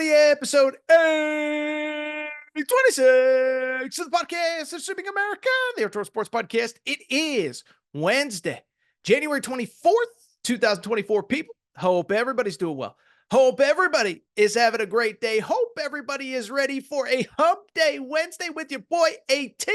everybody. Episode 826 of the podcast of Sweeping America, the Outdoor Sports Podcast. It is Wednesday, January 24th, 2024. People, hope everybody's doing well. Hope everybody is having a great day. Hope everybody is ready for a hump day Wednesday with your boy AT.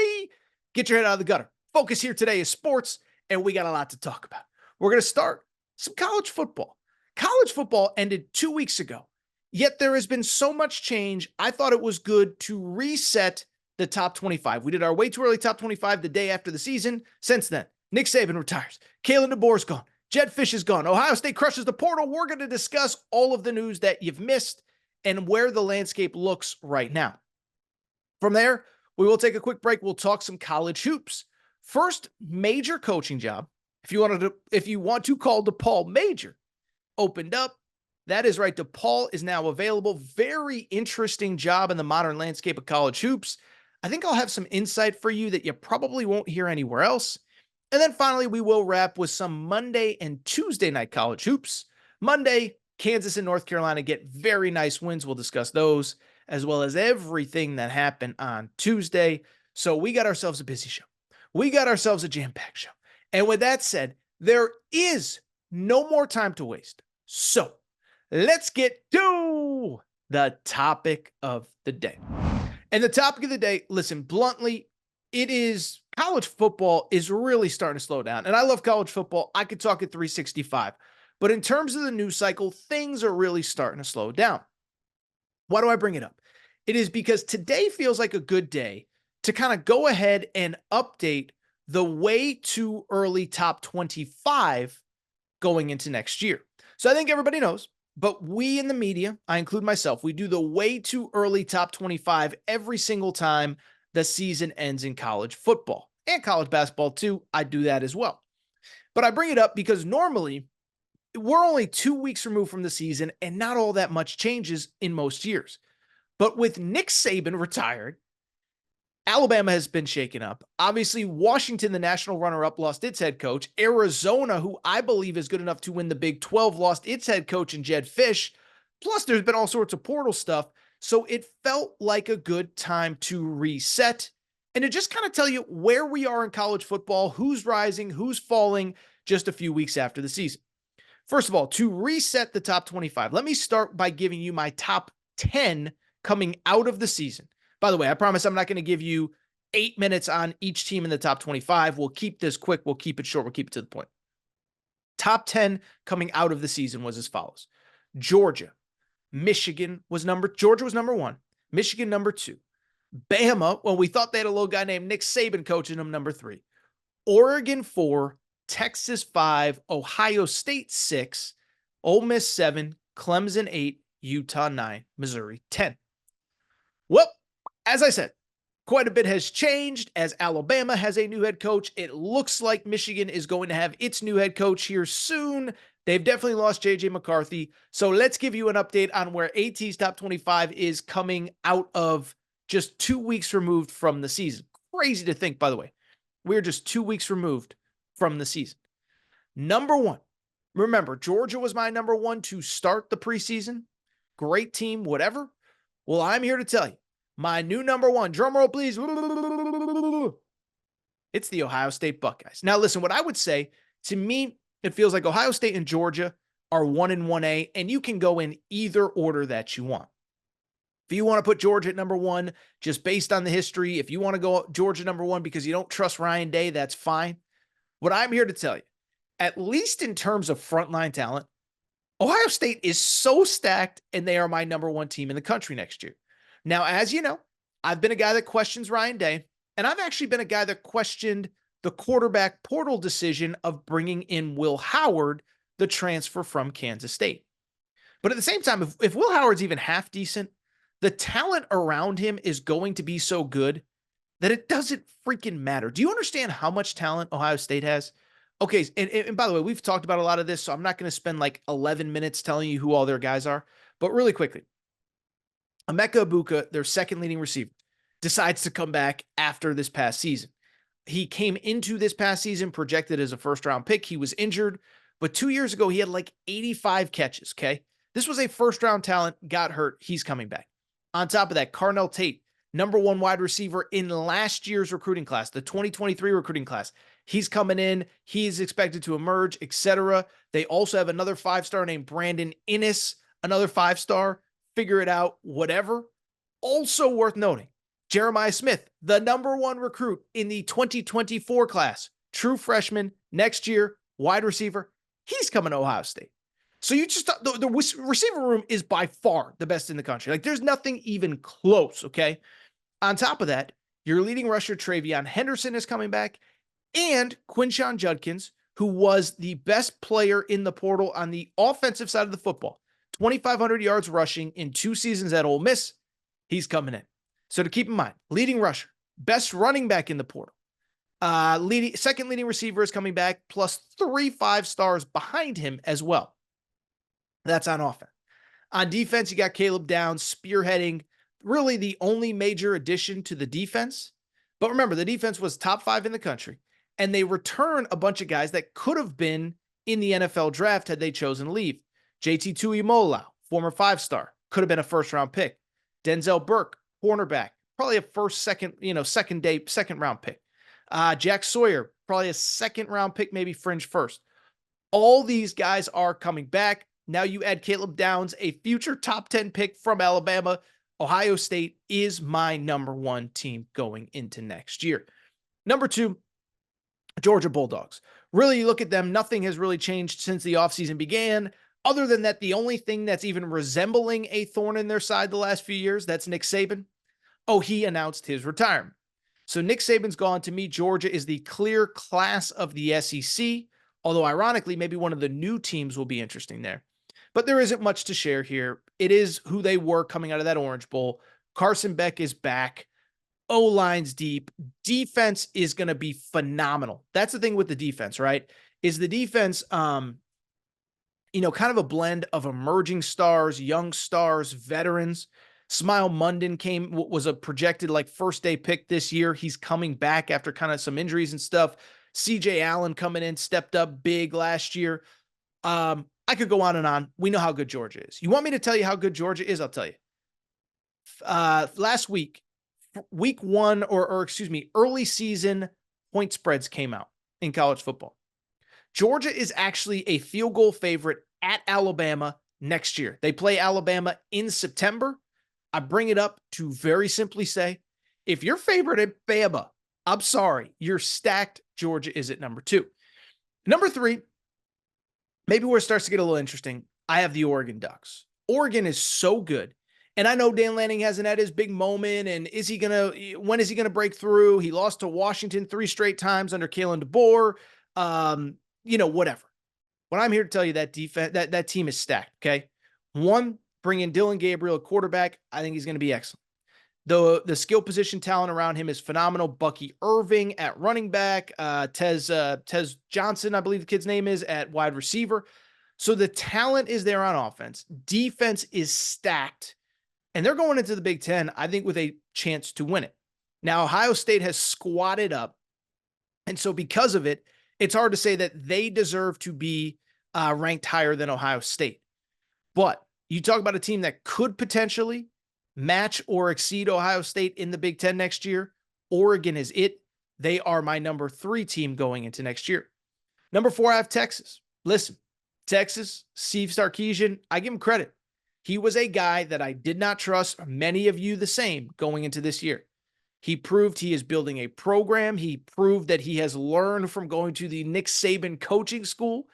Get your head out of the gutter. Focus here today is sports, and we got a lot to talk about. We're going to start some college football. College football ended 2 weeks ago, yet there has been so much change. I thought it was good to reset the top 25. We did our way too early top 25 the day after the season. Since then, Nick Saban retires. Kalen DeBoer's gone. Jedd Fisch is gone. Ohio State crushes the portal. We're going to discuss all of the news that you've missed and where the landscape looks right now. From there, we will take a quick break. We'll talk some college hoops. First major coaching job, if you want to call DePaul major, opened up. That is right. DePaul is now available. Very interesting job in the modern landscape of college hoops. I think I'll have some insight for you that you probably won't hear anywhere else. And then finally, we will wrap with some Monday and Tuesday night college hoops. Monday, Kansas and North Carolina get very nice wins. We'll discuss those as well as everything that happened on Tuesday. So we got ourselves a busy show. We got ourselves a jam-packed show. And with that said, there is no more time to waste. So let's get to the topic of the day. And the topic of the day, listen, bluntly, it is college football is really starting to slow down. And I love college football. I could talk at 365. But in terms of the news cycle, things are really starting to slow down. Why do I bring it up? It is because today feels like a good day to kind of go ahead and update the way too early top 25 going into next year. So I think everybody knows, but we in the media, I include myself, we do the way too early top 25 every single time the season ends in college football and college basketball too. I do that as well. But I bring it up because normally we're only 2 weeks removed from the season and not all that much changes in most years. But with Nick Saban retired, Alabama has been shaken up. Obviously, Washington, the national runner-up, lost its head coach. Arizona, who I believe is good enough to win the Big 12, lost its head coach in Jedd Fisch. Plus, there's been all sorts of portal stuff. So it felt like a good time to reset and to just kind of tell you where we are in college football, who's rising, who's falling just a few weeks after the season. First of all, to reset the top 25, let me start by giving you my top 10 coming out of the season. By the way, I promise I'm not going to give you 8 minutes on each team in the top 25. We'll keep this quick. We'll keep it short. We'll keep it to the point. Top 10 coming out of the season was as follows. Georgia was number 1. Michigan, number 2. Bama, well, we thought they had a little guy named Nick Saban coaching them, number 3. Oregon, 4. Texas, 5. Ohio State, 6. Ole Miss, 7. Clemson, 8. Utah, 9. Missouri, 10. Well, as I said, quite a bit has changed as Alabama has a new head coach. It looks like Michigan is going to have its new head coach here soon. They've definitely lost J.J. McCarthy. So let's give you an update on where AT's top 25 is coming out of just 2 weeks removed from the season. Crazy to think, by the way. We're just 2 weeks removed from the season. Number 1. Remember, Georgia was my number 1 to start the preseason. Great team, whatever. Well, I'm here to tell you. My new number 1, drum roll please. It's the Ohio State Buckeyes. Now listen, what I would say, to me, it feels like Ohio State and Georgia are 1 and 1A, and you can go in either order that you want. If you want to put Georgia at number 1, just based on the history, if you want to go Georgia number 1 because you don't trust Ryan Day, that's fine. What I'm here to tell you, at least in terms of frontline talent, Ohio State is so stacked, and they are my number 1 team in the country next year. Now, as you know, I've been a guy that questions Ryan Day, and I've actually been a guy that questioned the quarterback portal decision of bringing in Will Howard, the transfer from Kansas State. But at the same time, if Will Howard's even half decent, the talent around him is going to be so good that it doesn't freaking matter. Do you understand how much talent Ohio State has? Okay, and by the way, we've talked about a lot of this, so I'm not going to spend like 11 minutes telling you who all their guys are. But really quickly, Emeka Egbuka, their second leading receiver, decides to come back after this past season. He came into this past season projected as a first-round pick. He was injured, but 2 years ago, he had like 85 catches, okay? This was a first-round talent, got hurt. He's coming back. On top of that, Carnell Tate, number 1 wide receiver in last year's recruiting class, the 2023 recruiting class. He's coming in. He's expected to emerge, etc. They also have another 5-star named Brandon Innes, another 5-star. Figure it out, whatever. Also worth noting, Jeremiah Smith, the number 1 recruit in the 2024 class, true freshman, next year, wide receiver. He's coming to Ohio State. So you just, the receiver room is by far the best in the country. Like, there's nothing even close, okay? On top of that, your leading rusher, Travion Henderson, is coming back, and Quinshon Judkins, who was the best player in the portal on the offensive side of the football, 2,500 yards rushing in 2 seasons at Ole Miss, he's coming in. So to keep in mind, leading rusher, best running back in the portal, second leading receiver is coming back, plus 3 5-stars behind him as well. That's on offense. On defense, you got Caleb Downs spearheading, really the only major addition to the defense. But remember, the defense was top 5 in the country, and they return a bunch of guys that could have been in the NFL draft had they chosen to leave. JT Tuimoloau, former 5-star, could have been a first-round pick. Denzel Burke, cornerback, probably a second round pick. Jack Sawyer, probably a second-round pick, maybe fringe first. All these guys are coming back. Now you add Caleb Downs, a future top 10 pick from Alabama. Ohio State is my number 1 team going into next year. Number 2, Georgia Bulldogs. Really, you look at them, nothing has really changed since the offseason began. Other than that, the only thing that's even resembling a thorn in their side the last few years, that's Nick Saban. Oh, he announced his retirement. So Nick Saban's gone. To me, Georgia is the clear class of the SEC, although ironically, maybe one of the new teams will be interesting there. But there isn't much to share here. It is who they were coming out of that Orange Bowl. Carson Beck is back. O-line's deep. Defense is going to be phenomenal. That's the thing with the defense, right? Is the defense, kind of a blend of emerging stars, young stars, veterans. Smile Munden was a projected first day pick this year. He's coming back after kind of some injuries and stuff. CJ Allen coming in, stepped up big last year. I could go on and on. We know how good Georgia is. You want me to tell you how good Georgia is? I'll tell you. Last week, week 1, early season point spreads came out in college football. Georgia is actually a field goal favorite at Alabama next year. They play Alabama in September. I bring it up to very simply say, if you're favored at Bama, I'm sorry, you're stacked. Georgia is at number 2. Number 3, maybe where it starts to get a little interesting, I have the Oregon Ducks. Oregon is so good. And I know Dan Lanning hasn't had his big moment. And when is he going to break through? He lost to Washington 3 straight times under Kalen DeBoer. Whatever. What I'm here to tell you, that defense, that team is stacked. Okay. 1, bring in Dylan Gabriel, a quarterback. I think he's going to be excellent. The skill position talent around him is phenomenal. Bucky Irving at running back, Tez Johnson, I believe the kid's name is, at wide receiver. So the talent is there on offense. Defense is stacked, and they're going into the Big Ten, I think, with a chance to win it. Now, Ohio State has squatted up, and so because of it, it's hard to say that they deserve to be ranked higher than Ohio State. But you talk about a team that could potentially match or exceed Ohio State in the Big Ten next year. Oregon is it. They are my number 3 team going into next year. Number 4, I have Texas. Listen, Texas, Steve Sarkisian, I give him credit. He was a guy that I did not trust, many of you the same, going into this year. He proved he is building a program. He proved that he has learned from going to the Nick Saban coaching school,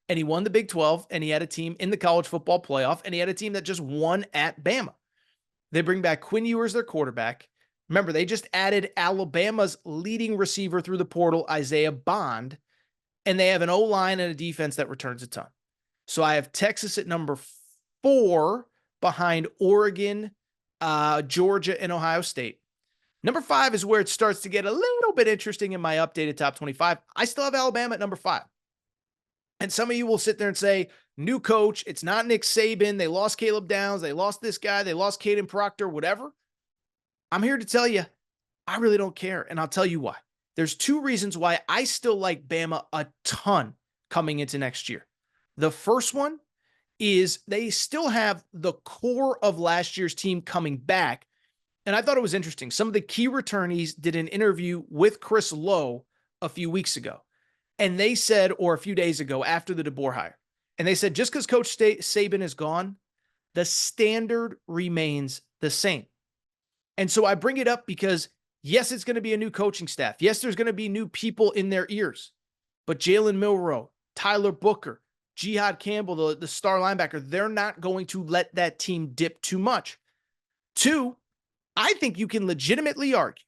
and he won the Big 12, and he had a team in the college football playoff, and he had a team that just won at Bama. They bring back Quinn Ewers, their quarterback. Remember, they just added Alabama's leading receiver through the portal, Isaiah Bond, and they have an O-line and a defense that returns a ton. So I have Texas at number 4 behind Oregon, Georgia, and Ohio State. Number 5 is where it starts to get a little bit interesting in my updated top 25. I still have Alabama at number 5. And some of you will sit there and say, new coach, it's not Nick Saban, they lost Caleb Downs, they lost this guy, they lost Caden Proctor, whatever. I'm here to tell you, I really don't care, and I'll tell you why. There's 2 reasons why I still like Bama a ton coming into next year. The first one is they still have the core of last year's team coming back. And I thought it was interesting. Some of the key returnees did an interview with Chris Lowe a few weeks ago. And they said, or a few days ago after the DeBoer hire, and they said, just because Coach Saban is gone, the standard remains the same. And so I bring it up because, yes, it's going to be a new coaching staff. Yes, there's going to be new people in their ears. But Jalen Milroe, Tyler Booker, Jihad Campbell, the star linebacker, they're not going to let that team dip too much. Two, I think you can legitimately argue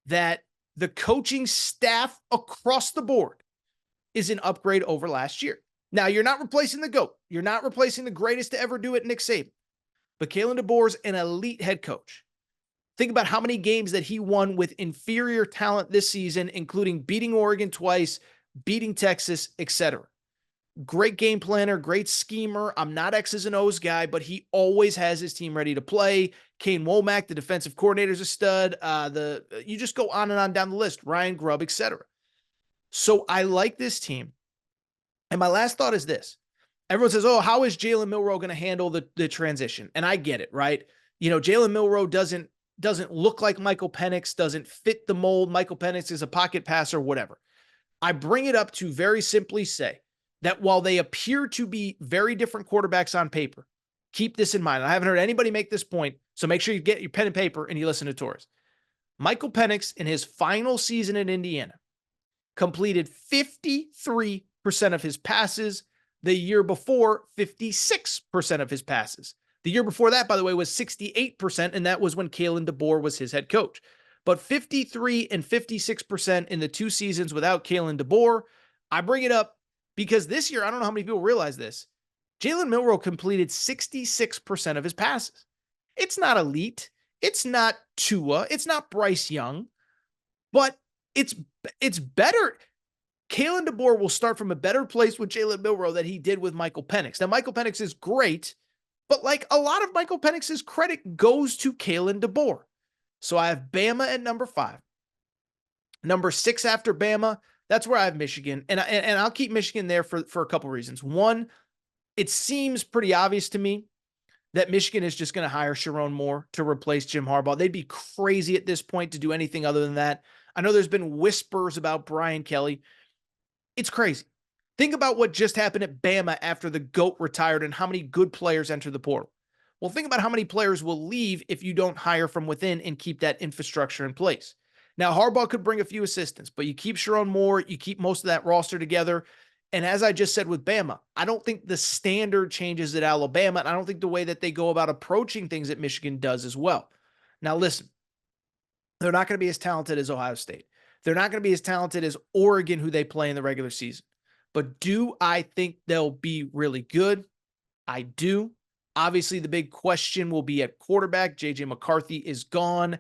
that the coaching staff across the board is an upgrade over last year. Now, you're not replacing the GOAT. You're not replacing the greatest to ever do it, Nick Saban. But Kalen DeBoer's an elite head coach. Think about how many games that he won with inferior talent this season, including beating Oregon twice, beating Texas, etc. Great game planner, great schemer. I'm not X's and O's guy, but he always has his team ready to play. Kane Womack, the defensive coordinator's a stud. You just go on and on down the list. Ryan Grubb, etc. So I like this team. And my last thought is this. Everyone says, oh, how is Jalen Milroe going to handle the transition? And I get it, right? You know, Jalen Milroe doesn't look like Michael Penix, doesn't fit the mold. Michael Penix is a pocket passer, whatever. I bring it up to very simply say that while they appear to be very different quarterbacks on paper, keep this in mind. I haven't heard anybody make this point, so make sure you get your pen and paper and you listen to Torres. Michael Penix, in his final season in Indiana, completed 53% of his passes. The year before, 56% of his passes. The year before that, by the way, was 68%, and that was when Kalen DeBoer was his head coach. But 53 and 56% in the two seasons without Kalen DeBoer. I bring it up because this year, I don't know how many people realize this, Jalen Milroe completed 66% of his passes. It's not elite. It's not Tua. It's not Bryce Young. But it's better. Kalen DeBoer will start from a better place with Jalen Milroe than he did with Michael Penix. Now, Michael Penix is great, but like a lot of Michael Penix's credit goes to Kalen DeBoer. So I have Bama at number 5. Number 6 after Bama, that's where I have Michigan. And I'll keep Michigan there for a couple reasons. One, it seems pretty obvious to me that Michigan is just going to hire Sharon Moore to replace Jim Harbaugh. They'd be crazy at this point to do anything other than that. I know there's been whispers about Brian Kelly. It's crazy. Think about what just happened at Bama after the GOAT retired and how many good players entered the portal. Well, think about how many players will leave if you don't hire from within and keep that infrastructure in place. Now, Harbaugh could bring a few assistants, but you keep Sharon Moore, you keep most of that roster together. And as I just said with Bama, I don't think the standard changes at Alabama, and I don't think the way that they go about approaching things at Michigan does as well. Now, listen, they're not going to be as talented as Ohio State. They're not going to be as talented as Oregon, who they play in the regular season. But do I think they'll be really good? I do. Obviously, the big question will be at quarterback. J.J. McCarthy is gone.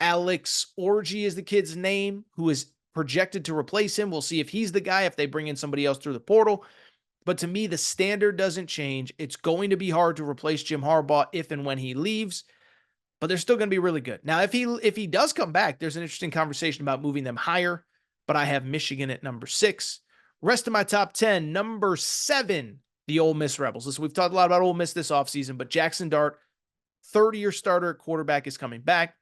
Alex Orji is the kid's name, who is projected to replace him. We'll see if he's the guy, if they bring in somebody else through the portal. But to me, the standard doesn't change. It's going to be hard to replace Jim Harbaugh if and when he leaves. But they're still going to be really good. Now, if he does come back, there's an interesting conversation about moving them higher, but I have Michigan at number 6. Rest of my top 10, number 7, the Ole Miss Rebels. Listen, we've talked a lot about Ole Miss this offseason, but Jackson Dart, 30-year starter at quarterback, is coming back.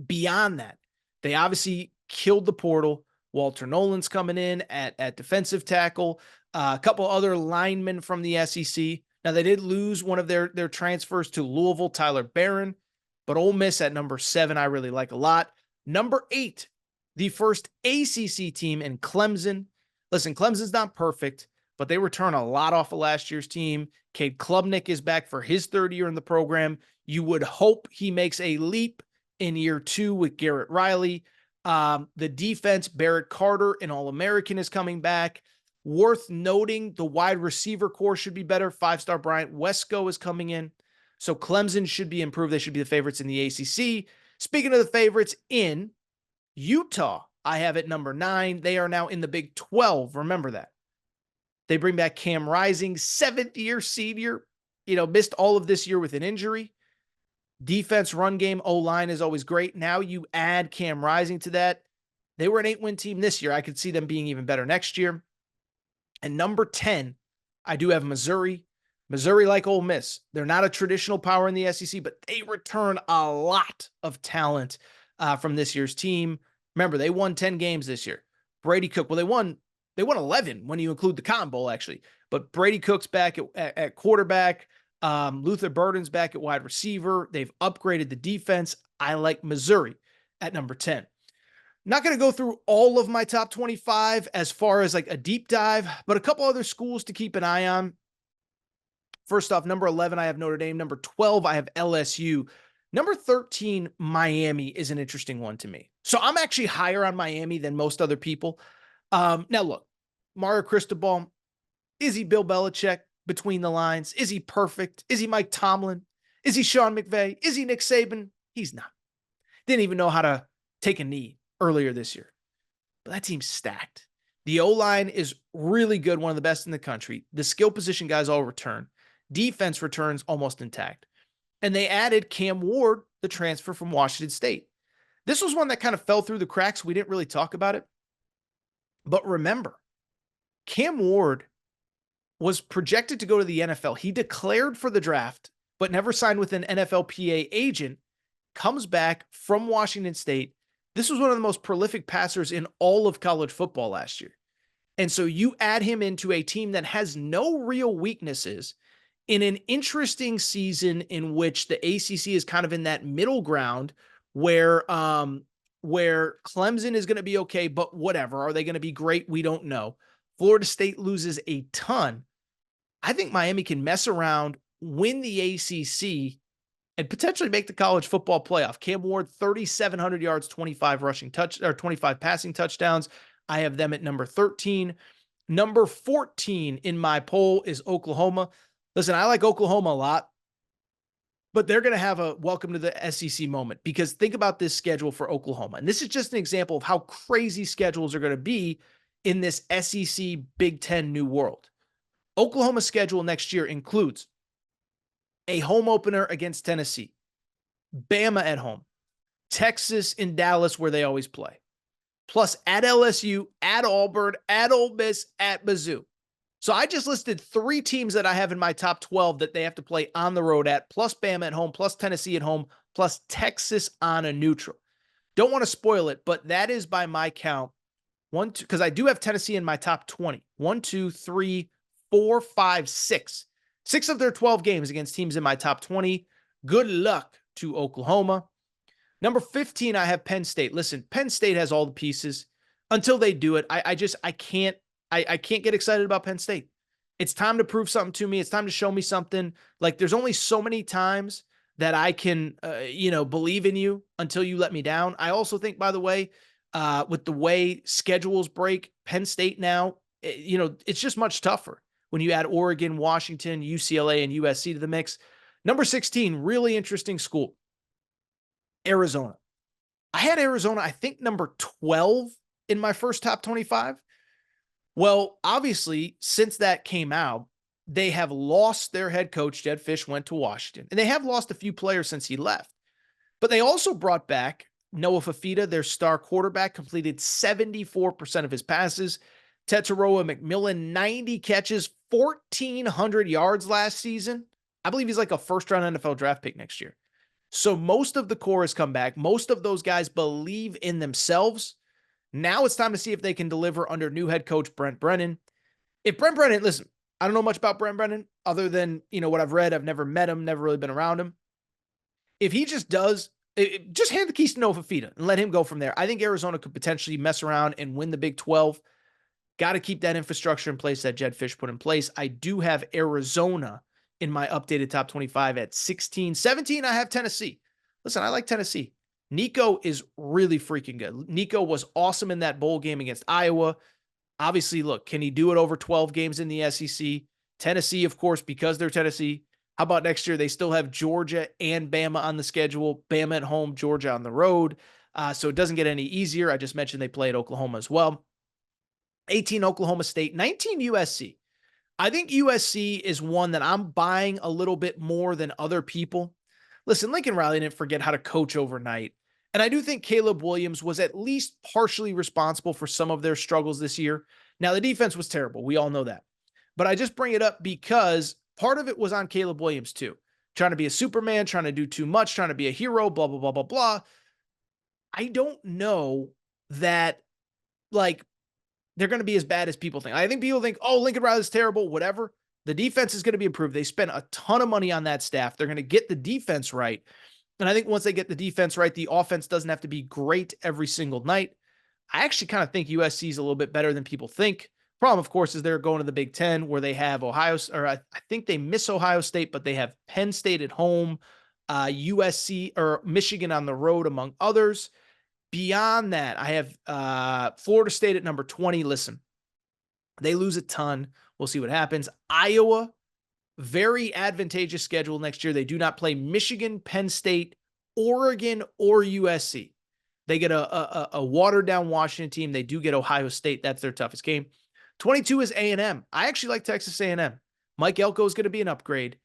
Beyond that, they obviously killed the portal. Walter Nolan's coming in at defensive tackle. A couple other linemen from the SEC. Now, they did lose one of their transfers to Louisville, Tyler Barron, but Ole Miss at number 7, I really like a lot. Number 8, the first ACC team in Clemson. Listen, Clemson's not perfect, but they return a lot off of last year's team. Cade Klubnik is back for his 3rd year in the program. You would hope he makes a leap in year 2 with Garrett Riley. The defense, Barrett Carter, an All-American, is coming back. Worth noting, the wide receiver core should be better. 5-star Bryant Wesco is coming in. So Clemson should be improved. They should be the favorites in the ACC. Speaking of the favorites in Utah, I have at number 9. They are now in the Big 12. Remember that. They bring back Cam Rising, 7th-year senior. Missed all of this year with an injury. Defense, run game, O-line is always great. Now you add Cam Rising to that. They were an 8-win team this year. I could see them being even better next year. And number 10, I do have Missouri. Missouri, like Ole Miss, they're not a traditional power in the SEC, but they return a lot of talent from this year's team. Remember, they won 10 games this year. Brady Cook, well, they won 11 when you include the Cotton Bowl, actually. But Brady Cook's back at quarterback. Luther Burden's back at wide receiver. They've upgraded the defense. I like Missouri at number 10. Not going to go through all of my top 25 as far as like a deep dive, but a couple other schools to keep an eye on. First off, number 11, I have Notre Dame. Number 12, I have LSU. Number 13, Miami is an interesting one to me. So I'm actually higher on Miami than most other people. Now look, Mario Cristobal, is he Bill Belichick between the lines? Is he perfect? Is he Mike Tomlin? Is he Sean McVay? Is he Nick Saban? He's not. Didn't even know how to take a knee earlier this year. But that team's stacked. The O-line is really good, one of the best in the country. The skill position guys all return. Defense returns almost intact. And they added Cam Ward, the transfer from Washington State. This was one that kind of fell through the cracks. We didn't really talk about it. But remember, Cam Ward was projected to go to the NFL. He declared for the draft, but never signed with an NFLPA agent, comes back from Washington State. This was one of the most prolific passers in all of college football last year. And so you add him into a team that has no real weaknesses in an interesting season in which the ACC is kind of in that middle ground where Clemson is going to be okay, but whatever. Are they going to be great? We don't know. Florida State loses a ton. I think Miami can mess around, win the ACC, and potentially make the college football playoff. Cam Ward, 3,700 yards, 25 passing touchdowns. I have them at number 13. Number 14 in my poll is Oklahoma. Listen, I like Oklahoma a lot, but they're going to have a welcome to the SEC moment, because think about this schedule for Oklahoma. And this is just an example of how crazy schedules are going to be in this SEC Big Ten new world. Oklahoma's schedule next year includes a home opener against Tennessee, Bama at home, Texas in Dallas where they always play, plus at LSU, at Auburn, at Ole Miss, at Mizzou. So I just listed 3 teams that I have in my top 12 that they have to play on the road at, plus Bama at home, plus Tennessee at home, plus Texas on a neutral. Don't want to spoil it, but that is by my count. 1, 2, because I do have Tennessee in my top 20. 1, 2, 3, 4, 5, 6. 6 of their 12 games against teams in my top 20. Good luck to Oklahoma. Number 15, I have Penn State. Listen, Penn State has all the pieces. Until they do it, I can't get excited about Penn State. It's time to prove something to me. It's time to show me something. Like, there's only so many times that I can, believe in you until you let me down. I also think, by the way, with the way schedules break, Penn State now, it's just much tougher when you add Oregon, Washington, UCLA, and USC to the mix. Number 16, really interesting school, Arizona. I had Arizona, I think, number 12 in my first top 25. Well, obviously, since that came out, they have lost their head coach. Jed Fish went to Washington, and they have lost a few players since he left. But they also brought back Noah Fafita, their star quarterback, completed 74% of his passes. Tetairoa McMillan, 90 catches, 1,400 yards last season. I believe he's like a first-round NFL draft pick next year. So most of the core has come back. Most of those guys believe in themselves. Now it's time to see if they can deliver under new head coach Brent Brennan. If Brent Brennan, listen, I don't know much about Brent Brennan other than, what I've read. I've never met him, never really been around him. If he just does, just hand the keys to Noah Fafita and let him go from there. I think Arizona could potentially mess around and win the Big 12. Got to keep that infrastructure in place that Jed Fish put in place. I do have Arizona in my updated top 25 at 16. 17, I have Tennessee. Listen, I like Tennessee. Nico is really freaking good. Nico was awesome in that bowl game against Iowa. Obviously, look, can he do it over 12 games in the SEC? Tennessee, of course, because they're Tennessee. How about next year? They still have Georgia and Bama on the schedule. Bama at home, Georgia on the road. So it doesn't get any easier. I just mentioned they play at Oklahoma as well. 18, Oklahoma State. 19, USC. I think USC is one that I'm buying a little bit more than other people. Listen, Lincoln Riley didn't forget how to coach overnight. And I do think Caleb Williams was at least partially responsible for some of their struggles this year. Now, the defense was terrible. We all know that. But I just bring it up because part of it was on Caleb Williams too. Trying to be a Superman, trying to do too much, trying to be a hero, blah, blah, blah, blah, blah. I don't know that, like, they're going to be as bad as people think. I think people think, oh, Lincoln Riley's terrible, whatever. The defense is going to be improved. They spent a ton of money on that staff. They're going to get the defense right. And I think once they get the defense right, the offense doesn't have to be great every single night. I actually kind of think USC is a little bit better than people think. Problem, of course, is they're going to the Big Ten where they have Ohio, or I think they miss Ohio State, but they have Penn State at home, USC or Michigan on the road, among others. Beyond that, I have Florida State at number 20. Listen, they lose a ton. We'll see what happens. Iowa, very advantageous schedule next year. They do not play Michigan, Penn State, Oregon, or USC. They get a watered-down Washington team. They do get Ohio State. That's their toughest game. 22 is A&M. I actually like Texas A&M. Mike Elko is going to be an upgrade.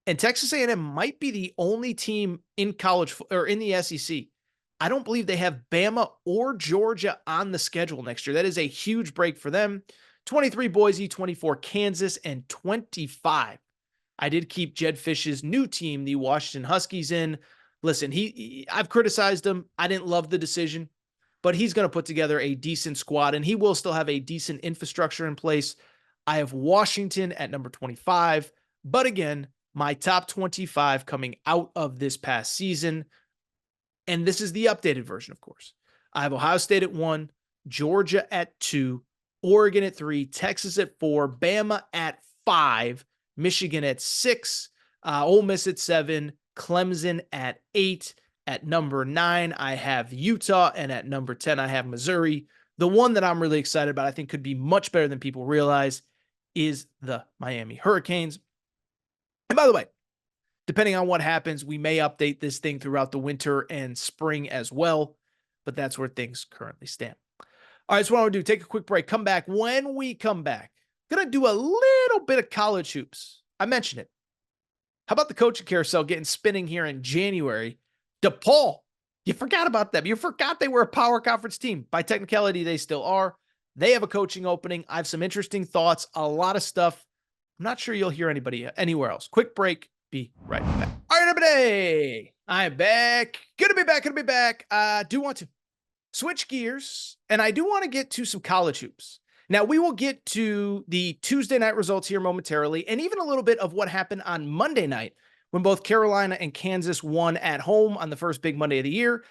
And Texas A&M might be the only team in college or in the SEC. I don't believe they have Bama or Georgia on the schedule next year. That is a huge break for them. 23 Boise, 24 Kansas, and 25. I did keep Jed Fish's new team, the Washington Huskies, in. Listen, I've criticized him. I didn't love the decision, but he's going to put together a decent squad, and he will still have a decent infrastructure in place. I have Washington at number 25, but again, my top 25 coming out of this past season, and this is the updated version, of course. I have Ohio State at 1, Georgia at 2, Oregon at 3, Texas at 4, Bama at 5, Michigan at 6, Ole Miss at 7, Clemson at 8. At number 9, I have Utah, and at number 10, I have Missouri. The one that I'm really excited about, I think could be much better than people realize, is the Miami Hurricanes. And by the way, depending on what happens, we may update this thing throughout the winter and spring as well, but that's where things currently stand. All right, so what I want to do, take a quick break, come back. When we come back, going to do a little bit of college hoops. I mentioned it. How about the coaching carousel getting spinning here in January? DePaul, you forgot about them. You forgot they were a power conference team. By technicality, they still are. They have a coaching opening. I have some interesting thoughts, a lot of stuff. I'm not sure you'll hear anybody anywhere else. Quick break. Be right back. All right, everybody. I'm back. Gonna be back. I do want to switch gears, and I do want to get to some college hoops. Now, we will get to the Tuesday night results here momentarily, and even a little bit of what happened on Monday night when both Carolina and Kansas won at home on the first big Monday of the year.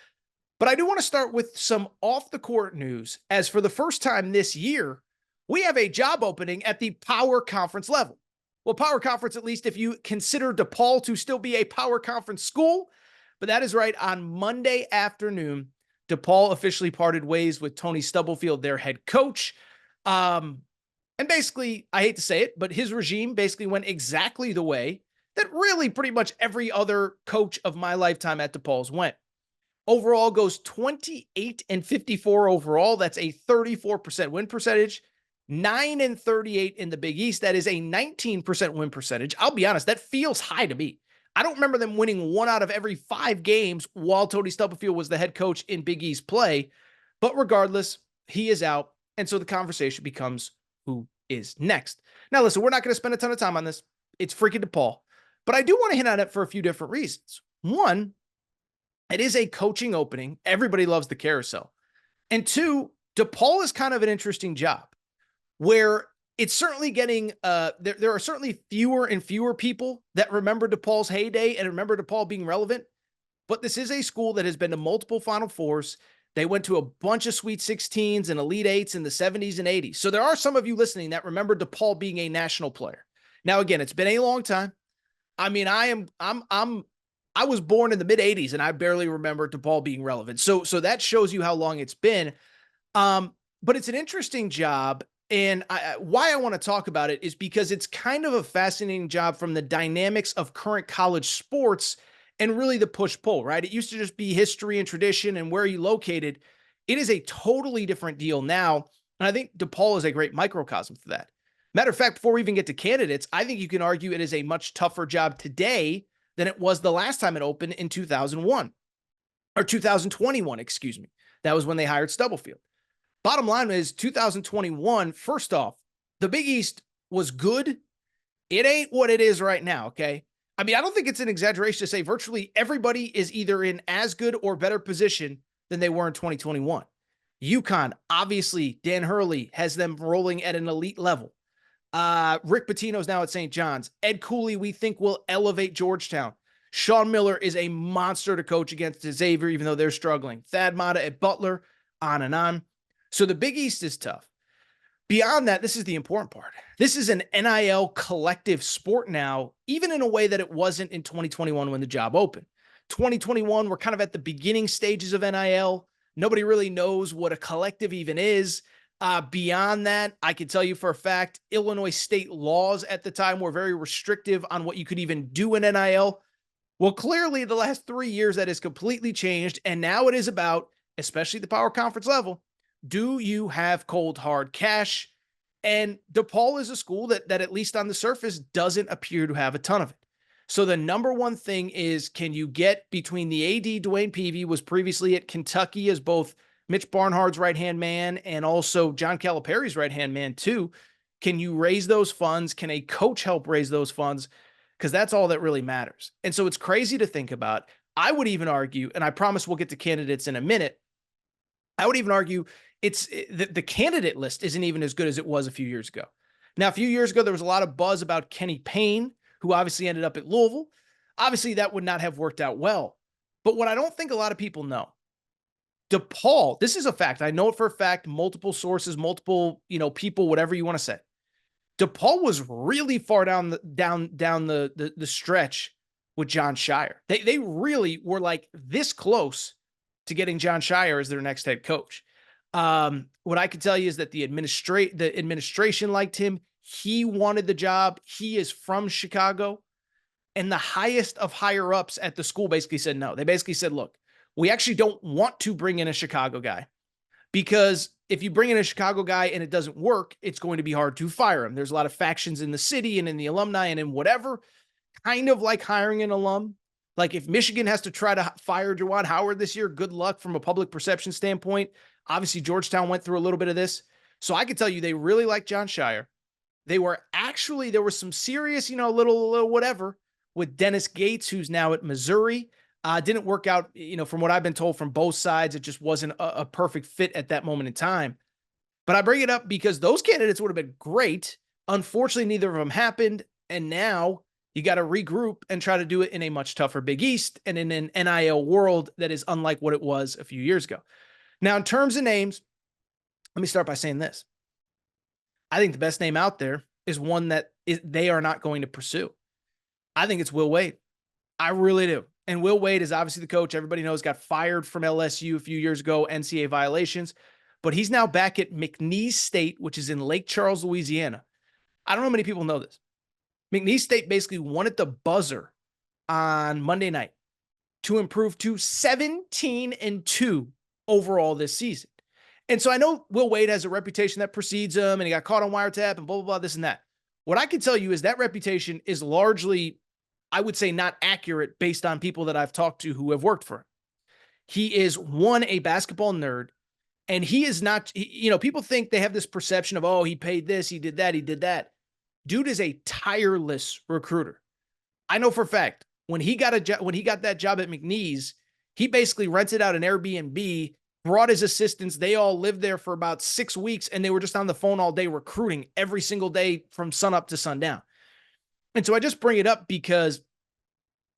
But I do want to start with some off-the-court news, as for the first time this year, we have a job opening at the power conference level. Well, power conference, at least if you consider DePaul to still be a power conference school. But that is right. On Monday afternoon, DePaul officially parted ways with Tony Stubblefield, their head coach. And basically, I hate to say it, but his regime basically went exactly the way that really pretty much every other coach of my lifetime at DePaul's went. Overall goes 28-54 overall. That's a 34% win percentage. 9-38 in the Big East. That is a 19% win percentage. I'll be honest, that feels high to me. I don't remember them winning 1 out of every 5 games while Tony Stubblefield was the head coach in Big East play. But regardless, he is out. And so the conversation becomes who is next. Now, listen, we're not going to spend a ton of time on this. It's freaking DePaul. But I do want to hit on it for a few different reasons. One, it is a coaching opening. Everybody loves the carousel. And two, DePaul is kind of an interesting job where it's certainly getting, there are certainly fewer and fewer people that remember DePaul's heyday and remember DePaul being relevant. But this is a school that has been to multiple Final Fours. They went to a bunch of Sweet 16s and Elite 8s in the 70s and 80s. So there are some of you listening that remember DePaul being a national player. Now, again, it's been a long time. I mean, I was born in the mid 80s and I barely remember DePaul being relevant. So that shows you how long it's been. But it's an interesting job. And why I want to talk about it is because it's kind of a fascinating job from the dynamics of current college sports and really the push-pull, right? It used to just be history and tradition and where you located. It is a totally different deal now. And I think DePaul is a great microcosm for that. Matter of fact, before we even get to candidates, I think you can argue it is a much tougher job today than it was the last time it opened in 2001 or 2021, excuse me. That was when they hired Stubblefield. Bottom line is 2021, first off, the Big East was good, It ain't what it is right now, okay? I mean, I don't think it's an exaggeration to say virtually everybody is either in as good or better position than they were in 2021. UConn, obviously, Dan Hurley has them rolling at an elite level. Rick Pitino's now at St. John's. Ed Cooley, we think, will elevate Georgetown. Sean Miller is a monster to coach against Xavier, even though they're struggling. Thad Matta at Butler, on and on. So the Big East is tough. Beyond that, this is the important part. This is an NIL collective sport now, even in a way that it wasn't in 2021 when the job opened. 2021, we're kind of at the beginning stages of NIL. Nobody really knows what a collective even is. Beyond that, I can tell you for a fact, Illinois state laws at the time were very restrictive on what you could even do in NIL. Well, clearly the last 3 years that has completely changed. And now it is about, especially the power conference level, do you have cold hard cash? And DePaul is a school that at least on the surface doesn't appear to have a ton of it. So the number one thing is, can you get between the AD, Dwayne Peavy was previously at Kentucky as both Mitch Barnhart's right-hand man and also John Calipari's right-hand man too. Can you raise those funds? Can a coach help raise those funds? Because that's all that really matters. And so it's crazy to think about. I would even argue, and I promise we'll get to candidates in a minute, I would even argue the candidate list isn't even as good as it was a few years ago. Now, a few years ago, there was a lot of buzz about Kenny Payne, who obviously ended up at Louisville. Obviously, that would not have worked out well. But what I don't think a lot of people know, DePaul, this is a fact. I know it for a fact, multiple sources, multiple, people, whatever you want to say. DePaul was really far down the stretch with John Shire. They really were like this close to getting John Shire as their next head coach. What I can tell you is that the administration liked him. He wanted the job. He is from Chicago. And the highest of higher ups at the school basically said no. They basically said, look, we actually don't want to bring in a Chicago guy, because if you bring in a Chicago guy and it doesn't work, it's going to be hard to fire him. There's a lot of factions in the city and in the alumni and in whatever, kind of like hiring an alum. Like if Michigan has to try to fire Juwan Howard this year, good luck from a public perception standpoint. Obviously, Georgetown went through a little bit of this. So I can tell you they really like John Shire. There was some serious, little whatever with Dennis Gates, who's now at Missouri. Didn't work out, from what I've been told from both sides. It just wasn't a perfect fit at that moment in time. But I bring it up because those candidates would have been great. Unfortunately, neither of them happened. And now you got to regroup and try to do it in a much tougher Big East and in an NIL world that is unlike what it was a few years ago. Now, in terms of names, let me start by saying this. I think the best name out there is one that they are not going to pursue. I think it's Will Wade. I really do. And Will Wade is obviously the coach. Everybody knows got fired from LSU a few years ago, NCAA violations. But he's now back at McNeese State, which is in Lake Charles, Louisiana. I don't know how many people know this. McNeese State basically won at the buzzer on Monday night to improve to 17-2 overall this season. And so I know Will Wade has a reputation that precedes him, and he got caught on wiretap and blah, blah, blah, this and that. What I can tell you is that reputation is largely, I would say, not accurate based on people that I've talked to who have worked for him. He is, one, a basketball nerd, and he is not, people think they have this perception of, oh, he paid this, he did that, he did that. Dude is a tireless recruiter. I know for a fact, when he got that job at McNeese, he basically rented out an Airbnb, brought his assistants. They all lived there for about 6 weeks, and they were just on the phone all day recruiting every single day from sunup to sundown. And so I just bring it up because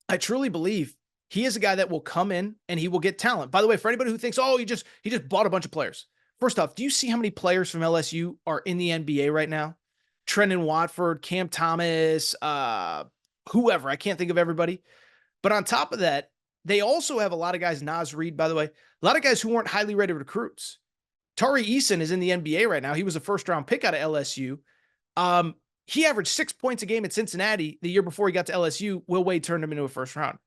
I truly believe he is a guy that will come in and he will get talent. By the way, for anybody who thinks, oh, he just bought a bunch of players. First off, do you see how many players from LSU are in the NBA right now? Trendon Watford, Cam Thomas, whoever. I can't think of everybody. But on top of that, they also have a lot of guys, Naz Reid, by the way, a lot of guys who weren't highly rated recruits. Tari Eason is in the NBA right now. He was a first-round pick out of LSU. He averaged 6 points a game at Cincinnati the year before he got to LSU. Will Wade turned him into a first round.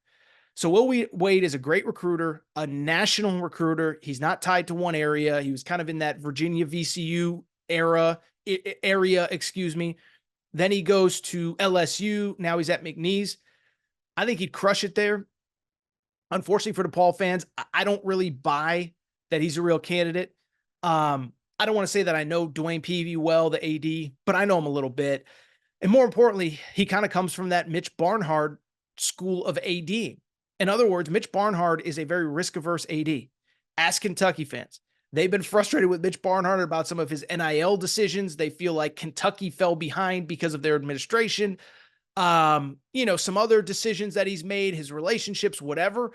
So Will Wade is a great recruiter, a national recruiter. He's not tied to one area. He was kind of in that Virginia VCU area, Then he goes to LSU. Now he's at McNeese. I think he'd crush it there. Unfortunately for DePaul fans, I don't really buy that he's a real candidate. I don't want to say that I know Dwayne Peavy well, the AD, but I know him a little bit. And more importantly, he kind of comes from that Mitch Barnhart school of AD. In other words, Mitch Barnhart is a very risk-averse AD. Ask Kentucky fans. They've been frustrated with Mitch Barnhart about some of his NIL decisions. They feel like Kentucky fell behind because of their administration. Some other decisions that he's made, his relationships, whatever.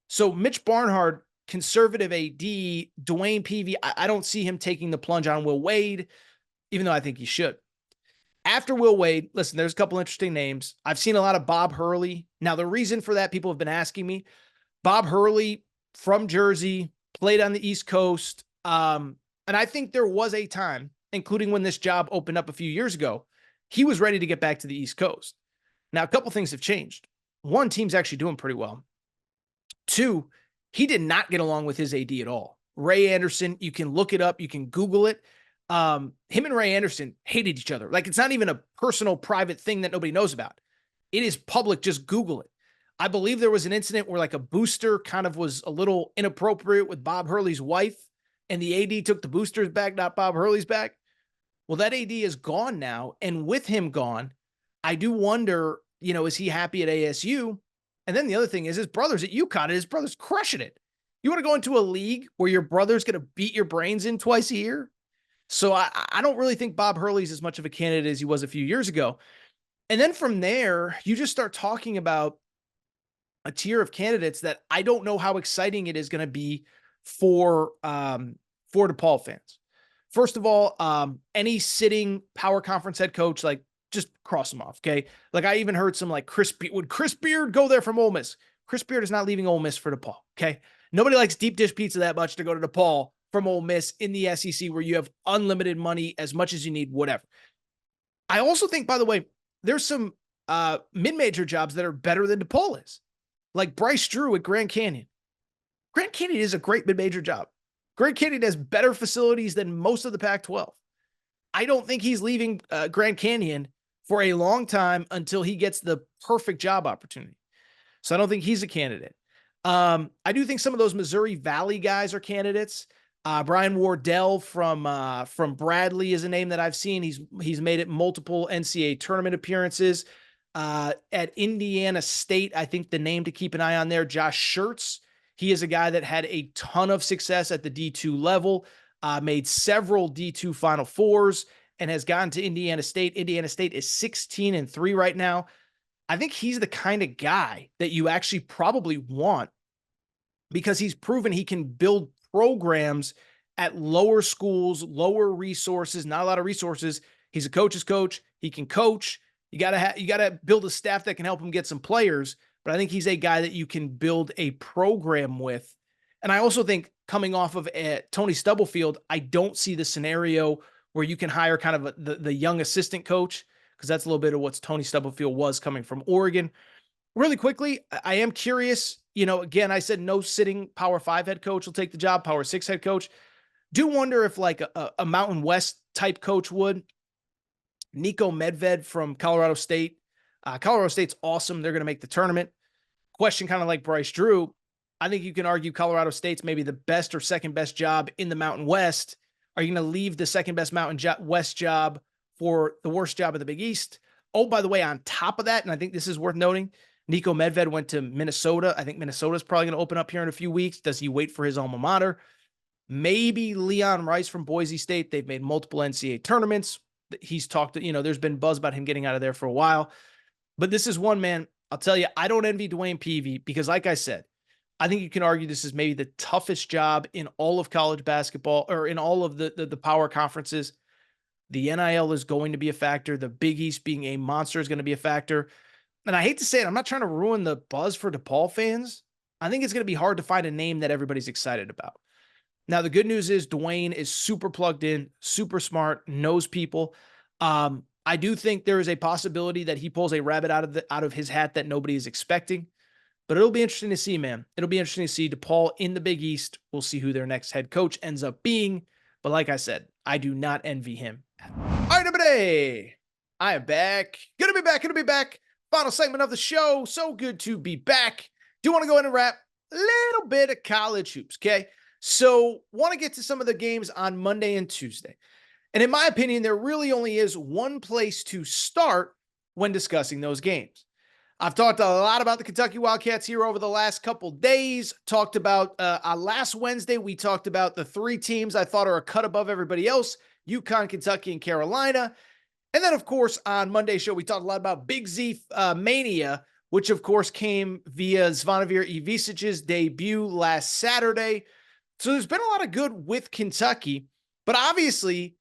So Mitch Barnhart, conservative AD, Dwayne Peavy, I don't see him taking the plunge on Will Wade, even though I think he should. After Will Wade, listen, there's a couple interesting names. I've seen a lot of Bob Hurley. Now, the reason for that, people have been asking me, Bob Hurley from Jersey, played on the East Coast. And I think there was a time, including when this job opened up a few years ago, he was ready to get back to the East Coast. Now, a couple things have changed. One, team's actually doing pretty well. Two, he did not get along with his AD at all. Ray Anderson, you can look it up. You can Google it. Him and Ray Anderson hated each other. Like, it's not even a personal, private thing that nobody knows about. It is public. Just Google it. I believe there was an incident where like a booster kind of was a little inappropriate with Bob Hurley's wife, and the AD took the booster's back, not Bob Hurley's back. Well, that AD is gone now. And with him gone, I do wonder, is he happy at ASU? And then the other thing is his brother's at UConn and his brother's crushing it. You want to go into a league where your brother's going to beat your brains in twice a year? So I don't really think Bob Hurley's as much of a candidate as he was a few years ago. And then from there, you just start talking about a tier of candidates that I don't know how exciting it is going to be for DePaul fans. First of all, any sitting power conference head coach, like, just cross them off, okay? Like, I even heard some like would Chris Beard go there from Ole Miss? Chris Beard is not leaving Ole Miss for DePaul, okay? Nobody likes deep dish pizza that much to go to DePaul from Ole Miss in the SEC where you have unlimited money, as much as you need, whatever. I also think, by the way, there's some mid-major jobs that are better than DePaul is. Like Bryce Drew at Grand Canyon. Grand Canyon is a great mid-major job. Grand Canyon has better facilities than most of the Pac-12. I don't think he's leaving Grand Canyon for a long time until he gets the perfect job opportunity. So I don't think he's a candidate. I do think some of those Missouri Valley guys are candidates. Brian Wardell from Bradley is a name that I've seen. He's made it multiple NCAA tournament appearances. At Indiana State, I think the name to keep an eye on there, Josh Schertz. He is a guy that had a ton of success at the D2 level, made several D2 Final Fours, and has gotten to Indiana State. Indiana State is 16-3 right now. I think he's the kind of guy that you actually probably want because he's proven he can build programs at lower schools, lower resources, not a lot of resources. He's a coach's coach. He can coach. You gotta build a staff that can help him get some players. But I think he's a guy that you can build a program with. And I also think coming off of Tony Stubblefield, I don't see the scenario where you can hire kind of the young assistant coach, because that's a little bit of what Tony Stubblefield was coming from Oregon. Really quickly, I am curious. Again, I said no sitting Power 5 head coach will take the job, Power 6 head coach. Do wonder if like a Mountain West type coach would. Nico Medved from Colorado State. Colorado State's awesome. They're going to make the tournament. Question kind of like Bryce Drew. I think you can argue Colorado State's maybe the best or second best job in the Mountain West. Are you going to leave the second best Mountain West job for the worst job in the Big East? Oh, by the way, on top of that, and I think this is worth noting, Nico Medved went to Minnesota. I think Minnesota's probably going to open up here in a few weeks. Does he wait for his alma mater? Maybe Leon Rice from Boise State. They've made multiple NCAA tournaments. He's talked to, there's been buzz about him getting out of there for a while. But this is one, man, I'll tell you, I don't envy Dwayne Peavy because, like I said, I think you can argue this is maybe the toughest job in all of college basketball, or in all of the power conferences. The NIL is going to be a factor. The Big East being a monster is going to be a factor. And I hate to say it, I'm not trying to ruin the buzz for DePaul fans. I think it's going to be hard to find a name that everybody's excited about. Now, the good news is Dwayne is super plugged in, super smart, knows people. I do think there is a possibility that he pulls a rabbit out of his hat that nobody is expecting. But it'll be interesting to see, man. It'll be interesting to see DePaul in the Big East. We'll see who their next head coach ends up being. But like I said, I do not envy him. All right, everybody. I am back. Gonna be back. Final segment of the show. So good to be back. Do want to go in and wrap a little bit of college hoops, okay? So want to get to some of the games on Monday and Tuesday. And in my opinion, there really only is one place to start when discussing those games. I've talked a lot about the Kentucky Wildcats here over the last couple days. Talked about last Wednesday, we talked about the three teams I thought are a cut above everybody else: UConn, Kentucky, and Carolina. And then, of course, on Monday's show, we talked a lot about Big Z Mania, which, of course, came via Zvonimir Ivicic's debut last Saturday. So there's been a lot of good with Kentucky, but obviously,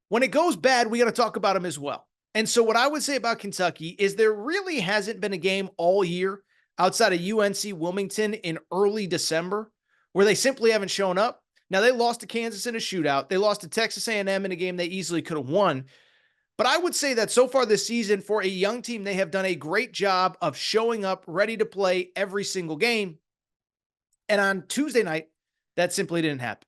when it goes bad, we got to talk about them as well. And so what I would say about Kentucky is there really hasn't been a game all year outside of UNC Wilmington in early December where they simply haven't shown up. Now, they lost to Kansas in a shootout. They lost to Texas A&M in a game they easily could have won. But I would say that so far this season, for a young team, they have done a great job of showing up ready to play every single game. And on Tuesday night, that simply didn't happen.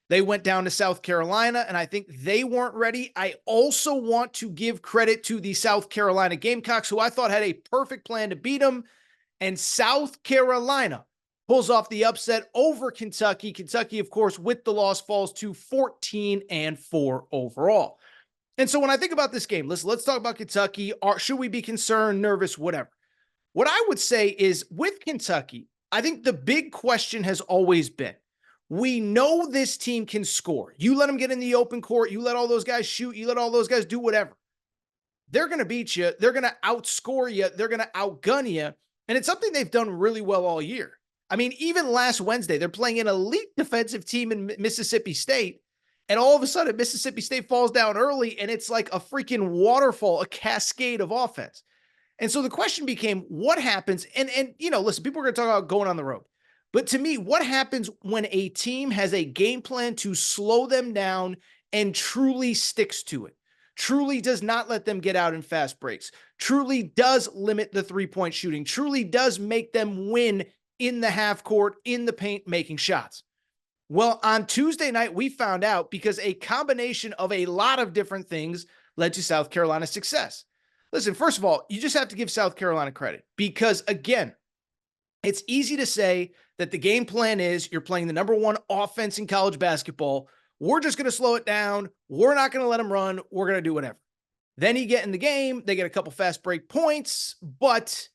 They went down to South Carolina, and I think they weren't ready. I also want to give credit to the South Carolina Gamecocks, who I thought had a perfect plan to beat them. And South Carolina pulls off the upset over Kentucky. Kentucky, of course, with the loss, falls to 14-4 overall. And so when I think about this game, let's talk about Kentucky. Should we be concerned, nervous, whatever? What I would say is with Kentucky, I think the big question has always been, we know this team can score. You let them get in the open court. You let all those guys shoot. You let all those guys do whatever. They're going to beat you. They're going to outscore you. They're going to outgun you. And it's something they've done really well all year. I mean, even last Wednesday, they're playing an elite defensive team in Mississippi State. And all of a sudden, Mississippi State falls down early, and it's like a freaking waterfall, a cascade of offense. And so the question became, what happens? And listen, people are going to talk about going on the road. But to me, what happens when a team has a game plan to slow them down and truly sticks to it? Truly does not let them get out in fast breaks. Truly does limit the three-point shooting. Truly does make them win in the half court, in the paint, making shots. Well, on Tuesday night, we found out because a combination of a lot of different things led to South Carolina's success. Listen, first of all, you just have to give South Carolina credit because, again, it's easy to say that the game plan is you're playing the number one offense in college basketball. We're just going to slow it down. We're not going to let them run. We're going to do whatever. Then you get in the game. They get a couple fast break points, but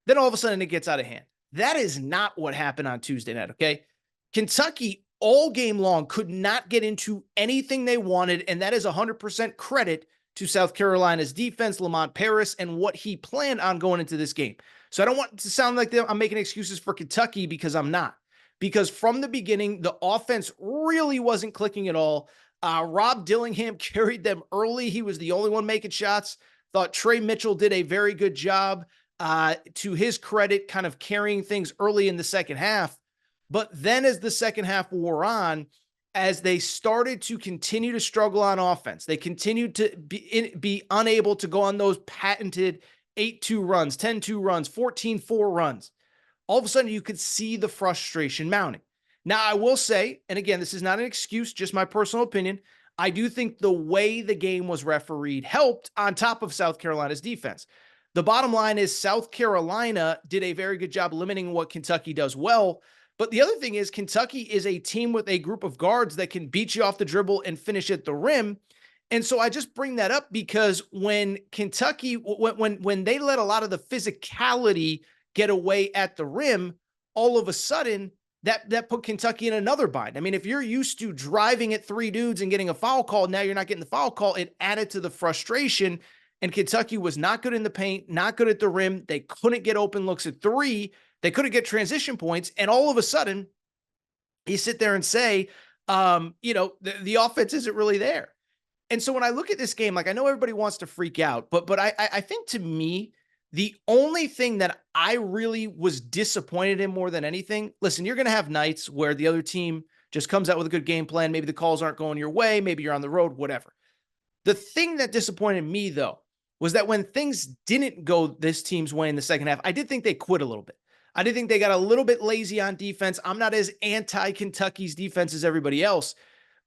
then all of a sudden it gets out of hand. That is not what happened on Tuesday night, okay? Kentucky all game long could not get into anything they wanted, and that is 100% credit to South Carolina's defense, Lamont Paris, and what he planned on going into this game. So I don't want it to sound like I'm making excuses for Kentucky because I'm not. Because from the beginning, the offense really wasn't clicking at all. Rob Dillingham carried them early. He was the only one making shots. Thought Trey Mitchell did a very good job, to his credit, kind of carrying things early in the second half. But then as the second half wore on, as they started to continue to struggle on offense, they continued to be unable to go on those patented 8-2 runs, 10-2 runs, 14-4 runs. All of a sudden, you could see the frustration mounting. Now, I will say, and again, this is not an excuse, just my personal opinion, I do think the way the game was refereed helped on top of South Carolina's defense. The bottom line is South Carolina did a very good job limiting what Kentucky does well. But the other thing is Kentucky is a team with a group of guards that can beat you off the dribble and finish at the rim. And so I just bring that up because when Kentucky, when they let a lot of the physicality get away at the rim, all of a sudden that put Kentucky in another bind. I mean, if you're used to driving at three dudes and getting a foul call, now you're not getting the foul call. It added to the frustration. And Kentucky was not good in the paint, not good at the rim. They couldn't get open looks at three. They couldn't get transition points. And all of a sudden, you sit there and say, the offense isn't really there. And so when I look at this game, like I know everybody wants to freak out, but I think to me, the only thing that I really was disappointed in more than anything, listen, you're going to have nights where the other team just comes out with a good game plan. Maybe the calls aren't going your way. Maybe you're on the road, whatever. The thing that disappointed me, though, was that when things didn't go this team's way in the second half, I did think they quit a little bit. I did think they got a little bit lazy on defense. I'm not as anti-Kentucky's defense as everybody else,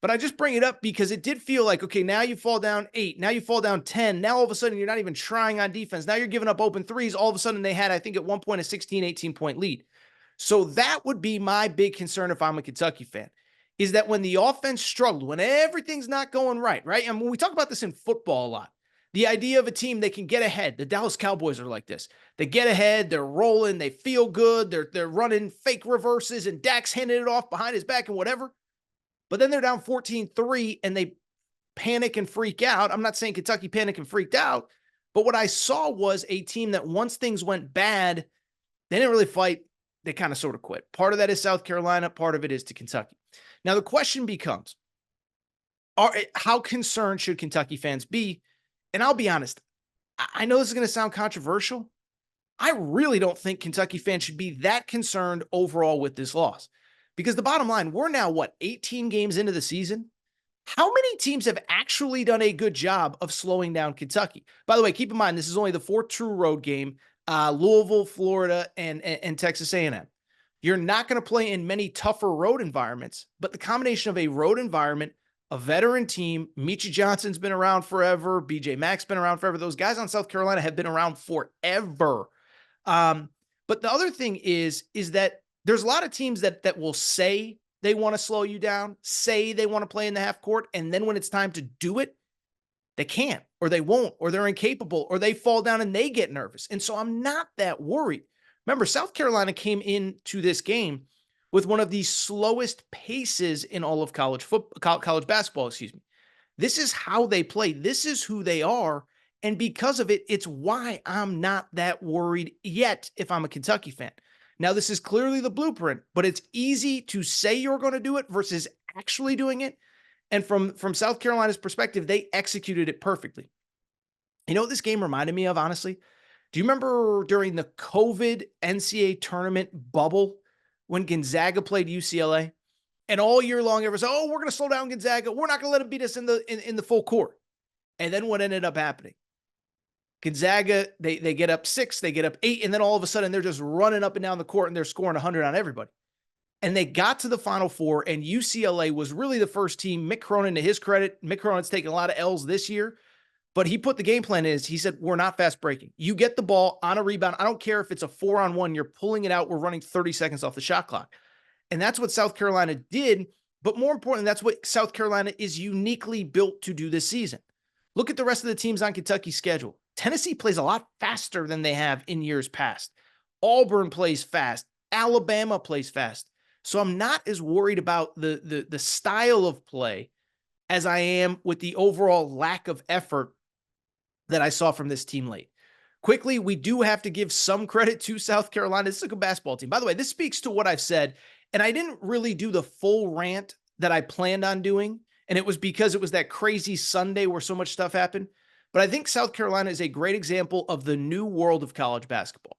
but I just bring it up because it did feel like, okay, now you fall down 8. Now you fall down 10. Now all of a sudden you're not even trying on defense. Now you're giving up open threes. All of a sudden they had, I think at one point, a 16, 18-point lead. So that would be my big concern if I'm a Kentucky fan. is that when the offense struggled, when everything's not going right? And when we talk about this in football a lot, the idea of a team, they can get ahead. The Dallas Cowboys are like this. They get ahead, they're rolling, they feel good, they're running fake reverses, and Dak's handing it off behind his back and whatever. But then they're down 14-3 and they panic and freak out. I'm not saying Kentucky panicked and freaked out, but what I saw was a team that once things went bad, they didn't really fight. They kind of sort of quit. Part of that is South Carolina. Part of it is to Kentucky. Now, the question becomes, how concerned should Kentucky fans be? And I'll be honest, I know this is going to sound controversial. I really don't think Kentucky fans should be that concerned overall with this loss. Because the bottom line, we're now, 18 games into the season? How many teams have actually done a good job of slowing down Kentucky? By the way, keep in mind, this is only the fourth true road game, Louisville, Florida, and Texas A&M. You're not going to play in many tougher road environments, but the combination of a road environment, a veteran team, Meechie Johnson's been around forever, BJ Mack's been around forever. Those guys on South Carolina have been around forever. But the other thing is that there's a lot of teams that will say they want to slow you down, say they want to play in the half court, and then when it's time to do it, they can't, or they won't, or they're incapable, or they fall down and they get nervous. And so I'm not that worried. Remember, South Carolina came into this game with one of the slowest paces in all of college basketball, This is how they play. This is who they are. And because of it, it's why I'm not that worried yet if I'm a Kentucky fan. Now, this is clearly the blueprint, but it's easy to say you're going to do it versus actually doing it. And from South Carolina's perspective, they executed it perfectly. You know what this game reminded me of, honestly? Do you remember during the COVID NCAA tournament bubble when Gonzaga played UCLA? And all year long, everyone said, oh, we're going to slow down Gonzaga. We're not going to let them beat us in the full court. And then what ended up happening? Gonzaga, they get up 6, they get up 8, and then all of a sudden they're just running up and down the court and they're scoring 100 on everybody. And they got to the Final Four, and UCLA was really the first team. Mick Cronin, to his credit, Mick Cronin's taken a lot of L's this year, but he put the game plan is, he said, we're not fast breaking. You get the ball on a rebound. I don't care if it's a 4-on-1, you're pulling it out. We're running 30 seconds off the shot clock. And that's what South Carolina did. But more importantly, that's what South Carolina is uniquely built to do this season. Look at the rest of the teams on Kentucky's schedule. Tennessee plays a lot faster than they have in years past. Auburn plays fast. Alabama plays fast. So I'm not as worried about the style of play as I am with the overall lack of effort that I saw from this team late. Quickly, we do have to give some credit to South Carolina. This is a good basketball team. By the way, this speaks to what I've said, and I didn't really do the full rant that I planned on doing, and it was because it was that crazy Sunday where so much stuff happened. But I think South Carolina is a great example of the new world of college basketball,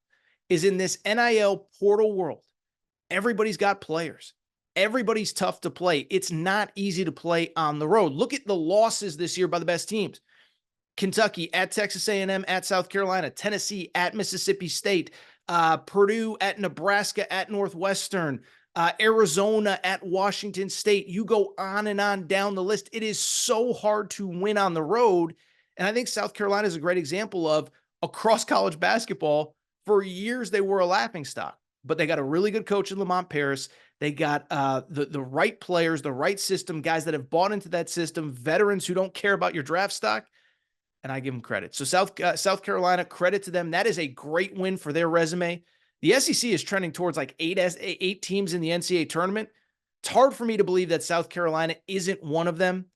is in this NIL portal world. Everybody's got players. Everybody's tough to play. It's not easy to play on the road. Look at the losses this year by the best teams. Kentucky at Texas A&M, at South Carolina, Tennessee at Mississippi State, Purdue at Nebraska, at Northwestern, Arizona at Washington State. You go on and on down the list. It is so hard to win on the road. And I think South Carolina is a great example of, across college basketball, for years they were a laughingstock. But they got a really good coach in Lamont Paris. They got the right players, the right system, guys that have bought into that system, veterans who don't care about your draft stock, and I give them credit. So South Carolina, credit to them. That is a great win for their resume. The SEC is trending towards like eight teams in the NCAA tournament. It's hard for me to believe that South Carolina isn't one of them.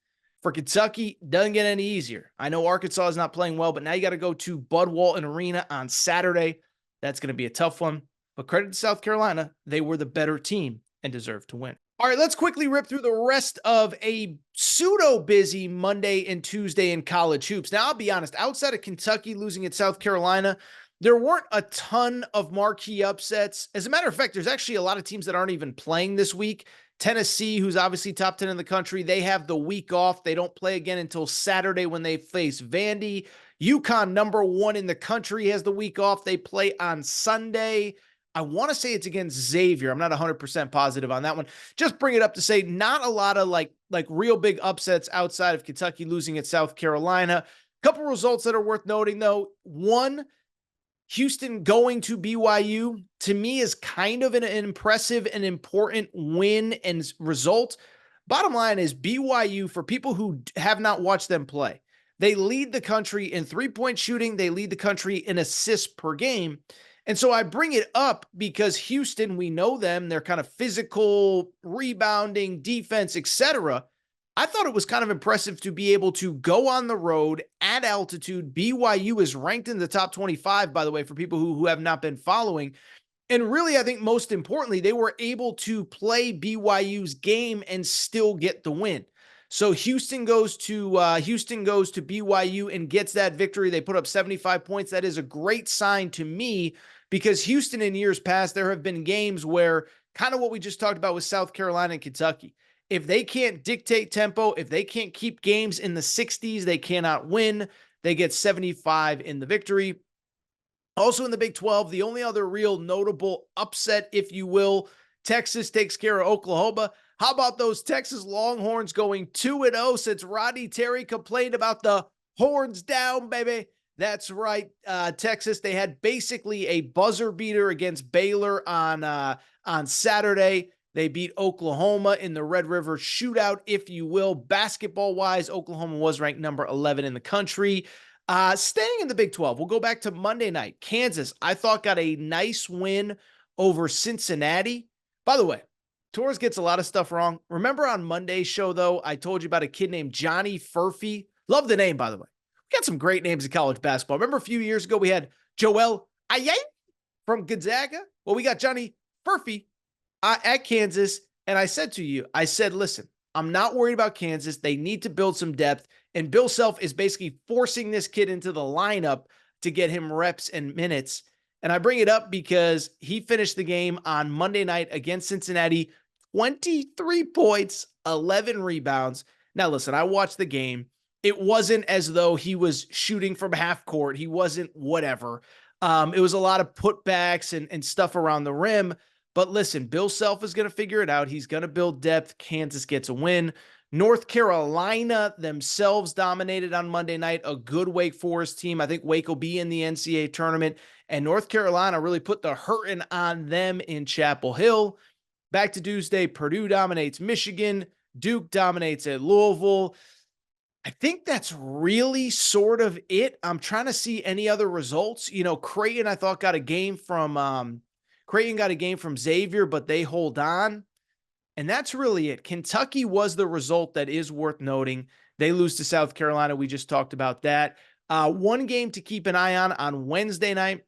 For Kentucky, doesn't get any easier. I know Arkansas is not playing well, but now you got to go to Bud Walton Arena on Saturday. That's going to be a tough one. But credit to South Carolina, they were the better team and deserved to win. All right, let's quickly rip through the rest of a pseudo-busy Monday and Tuesday in college hoops. Now, I'll be honest, outside of Kentucky losing at South Carolina, there weren't a ton of marquee upsets. As a matter of fact, there's actually a lot of teams that aren't even playing this week. Tennessee, who's obviously top 10 in the country, they have the week off. They don't play again until Saturday when they face Vandy. UConn, number 1 in the country, has the week off. They play on Sunday. I want to say it's against Xavier. I'm not 100% positive on that one. Just bring it up to say not a lot of like real big upsets outside of Kentucky losing at South Carolina. A couple results that are worth noting, though. One, Houston going to BYU, to me, is kind of an impressive and important win and result. Bottom line is BYU, for people who have not watched them play, they lead the country in three-point shooting. They lead the country in assists per game. And so I bring it up because Houston, we know them. They're kind of physical, rebounding, defense, etc. I thought it was kind of impressive to be able to go on the road at altitude. BYU is ranked in the top 25, by the way, for people who have not been following. And really, I think most importantly, they were able to play BYU's game and still get the win. So Houston goes to BYU and gets that victory. They put up 75 points. That is a great sign to me, because Houston in years past, there have been games where kind of what we just talked about with South Carolina and Kentucky. If they can't dictate tempo, if they can't keep games in the 60s, they cannot win. They get 75 in the victory. Also in the Big 12, the only other real notable upset, if you will, Texas takes care of Oklahoma. How about those Texas Longhorns going 2-0 since Rodney Terry complained about the horns down, baby? That's right, Texas. They had basically a buzzer beater against Baylor on Saturday. They beat Oklahoma in the Red River shootout, if you will. Basketball-wise, Oklahoma was ranked number 11 in the country. Staying in the Big 12, we'll go back to Monday night. Kansas, I thought, got a nice win over Cincinnati. By the way, Torres gets a lot of stuff wrong. Remember on Monday's show, though, I told you about a kid named Johnny Furphy. Love the name, by the way. We got some great names in college basketball. Remember a few years ago, we had Joel Ayay from Gonzaga? Well, we got Johnny Furphy at Kansas. And I said to you, listen, I'm not worried about Kansas. They need to build some depth. And Bill Self is basically forcing this kid into the lineup to get him reps and minutes. And I bring it up because he finished the game on Monday night against Cincinnati, 23 points, 11 rebounds. Now, listen, I watched the game. It wasn't as though he was shooting from half court. He wasn't whatever. It was a lot of putbacks and stuff around the rim. But listen, Bill Self is going to figure it out. He's going to build depth. Kansas gets a win. North Carolina themselves dominated on Monday night, a good Wake Forest team. I think Wake will be in the NCAA tournament, and North Carolina really put the hurting on them in Chapel Hill. Back to Tuesday, Purdue dominates Michigan. Duke dominates at Louisville. I think that's really sort of it. I'm trying to see any other results. Creighton, I thought, got a game from Xavier, but they hold on. And that's really it. Kentucky was the result that is worth noting. They lose to South Carolina. We just talked about that. One game to keep an eye on Wednesday night.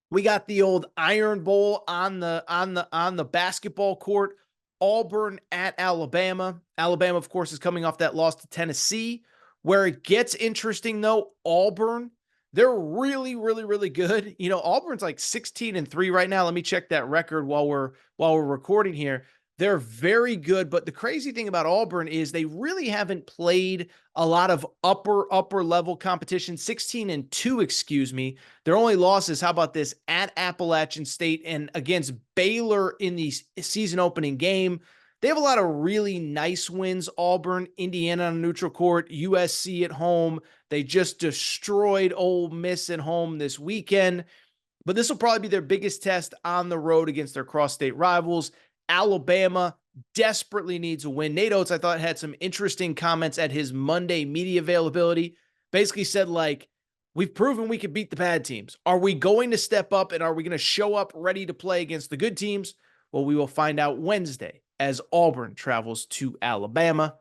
We got the old Iron Bowl on the basketball court. Auburn at Alabama. Alabama, of course, is coming off that loss to Tennessee. Where it gets interesting, though, Auburn, they're really, really, really good. Auburn's like 16-3 right now. Let me check that record while we're recording here. They're very good, but the crazy thing about Auburn is they really haven't played a lot of upper level competition. 16-2, excuse me. Their only losses, how about this, at Appalachian State and against Baylor in the season opening game. They have a lot of really nice wins. Auburn, Indiana on a neutral court, USC at home. They just destroyed Ole Miss at home this weekend. But this will probably be their biggest test on the road against their cross-state rivals. Alabama desperately needs a win. Nate Oates, I thought, had some interesting comments at his Monday media availability. Basically said, we've proven we can beat the bad teams. Are we going to step up, and are we going to show up ready to play against the good teams? Well, we will find out Wednesday as Auburn travels to Alabama.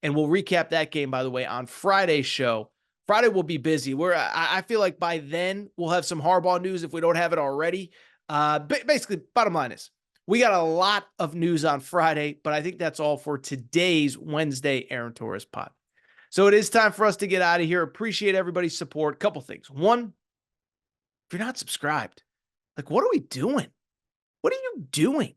And we'll recap that game, by the way, on Friday's show. Friday will be busy. I feel like by then we'll have some Harbaugh news if we don't have it already. Basically, bottom line is, we got a lot of news on Friday, but I think that's all for today's Wednesday Aaron Torres pod. So it is time for us to get out of here. Appreciate everybody's support. Couple things. One, if you're not subscribed, what are we doing? What are you doing?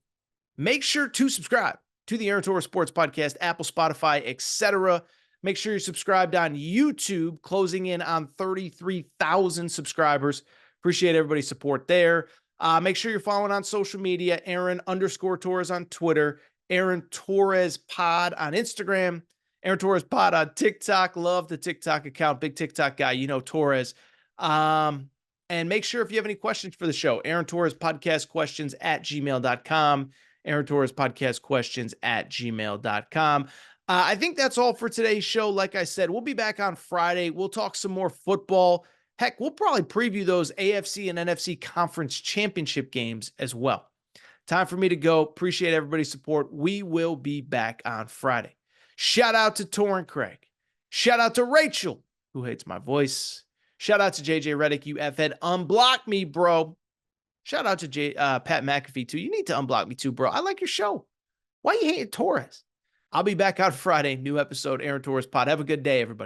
Make sure to subscribe to the Aaron Torres Sports Podcast, Apple, Spotify, etc. Make sure you're subscribed on YouTube, closing in on 33,000 subscribers. Appreciate everybody's support there. Make sure you're following on social media, Aaron_Torres on Twitter, Aaron Torres Pod on Instagram, Aaron Torres Pod on TikTok. Love the TikTok account. Big TikTok guy, Torres. And make sure if you have any questions for the show, Aaron Torres Podcast questions @gmail.com. Aaron Torres podcast questions at gmail.com. I think that's all for today's show. Like I said, we'll be back on Friday. We'll talk some more football. Heck, we'll probably preview those AFC and NFC conference championship games as well. Time for me to go. Appreciate everybody's support. We will be back on Friday. Shout out to Torrin Craig. Shout out to Rachel, who hates my voice. Shout out to JJ Redick, you F-head. Unblock me, bro. Shout out to Pat McAfee, too. You need to unblock me, too, bro. I like your show. Why you hating Torres? I'll be back on Friday. New episode, Aaron Torres Pod. Have a good day, everybody.